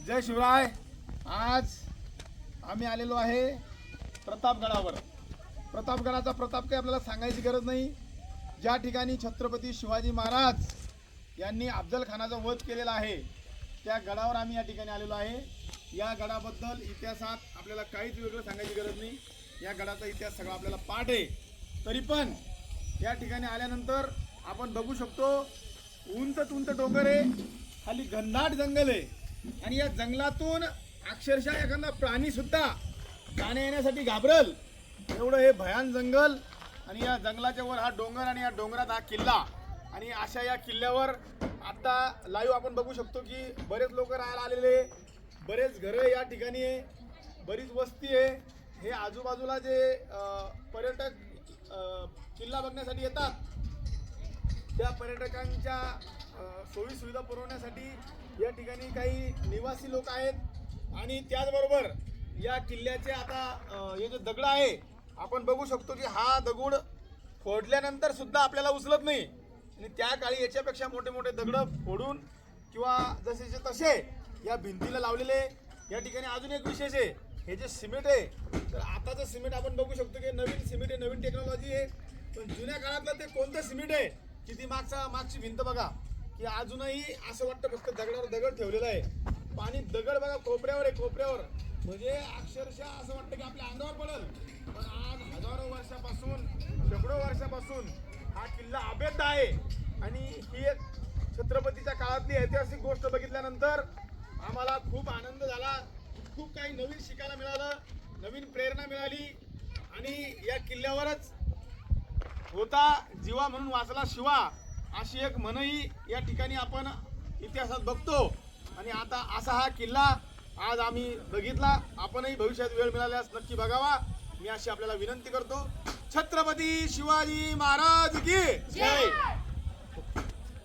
जय शिवराय। आज आम्ही आलेलो आहे प्रतापगडावर। प्रतापगडाचा प्रताप काही आपल्याला सांगायची गरज नाही। ज्या ठिकाणी छत्रपती शिवाजी महाराज यांनी अफजल खानाचा वध केलेला आहे त्या गडावर आम्ही या ठिकाणी आलेलो आहे। या गडाबद्दल इतिहासात आपल्याला काहीच वेगळं सांगायची गरज नाही। या गडाचा इतिहास सगळा आपल्याला पाठ आहे। तरी पण या ठिकाणी आल्यानंतर आपण बघू शकतो उंच उंच डोंगर आहे, खाली घनदाट जंगल आहे आणि या जंगलातून अक्षरशः एखादा प्राणी सुद्धा जाण्या येण्यासाठी घाबरल एवढं हे भयान जंगल। आणि या जंगलाच्या वर हा डोंगर आणि या डोंगरात हा किल्ला। आणि अशा या किल्ल्यावर आता लाईव्ह आपण बघू शकतो की बरेच लोक राहायला आलेले, बरेच घरं या ठिकाणी आहे, बरीच वस्ती आहे। हे आजूबाजूला जे पर्यटक किल्ला बघण्यासाठी येतात त्या पर्यटकांच्या सोयी सुविधा पुरवण्यासाठी या ठिकाणी काही निवासी लोक आहेत। आणि त्याचबरोबर या किल्ल्याचे आता हे जे दगड आहे आपण बघू शकतो की हा दगड फोडल्यानंतर सुद्धा आपल्याला उचलत नाही। आणि त्या काळी याच्यापेक्षा मोठे मोठे दगड फोडून किंवा जसेचे तसे या भिंतीला लावलेले। या ठिकाणी अजून एक विशेष आहे, हे जे सिमेंट आहे तर आताचं सिमेंट आपण बघू शकतो की नवीन सिमेंट आहे, नवीन टेक्नॉलॉजी आहे। पण जुन्या काळातलं ते कोणतं सिमेंट आहे, किती मागची भिंत बघा की अजूनही असं वाटतं फक्त दगडावर दगड ठेवलेला आहे। पाणी दगड बघा कोपऱ्यावर आहे, कोपऱ्यावर म्हणजे अक्षरशः असं वाटतं की आपल्या अंगावर पडेल। पण आज हजारो वर्षापासून शेकडो वर्षापासून हा किल्ला अभेद्य आहे। आणि ही एक छत्रपतीच्या काळातली ऐतिहासिक गोष्ट बघितल्यानंतर आम्हाला खूप आनंद झाला, खूप काही नवीन शिकायला मिळालं, नवीन प्रेरणा मिळाली। आणि या किल्ल्यावरच होता जीवा म्हणून वाचला शिवा अशी एक म्हणही या ठिकाणी आपण इतिहासात बघतो। आणि आता असा हा किल्ला आज आम्ही बघितला। आपणही भविष्यात वेळ मिळाल्यास नक्की बघावा मी अशी आपल्याला विनंती करतो। छत्रपती शिवाजी महाराज की जय।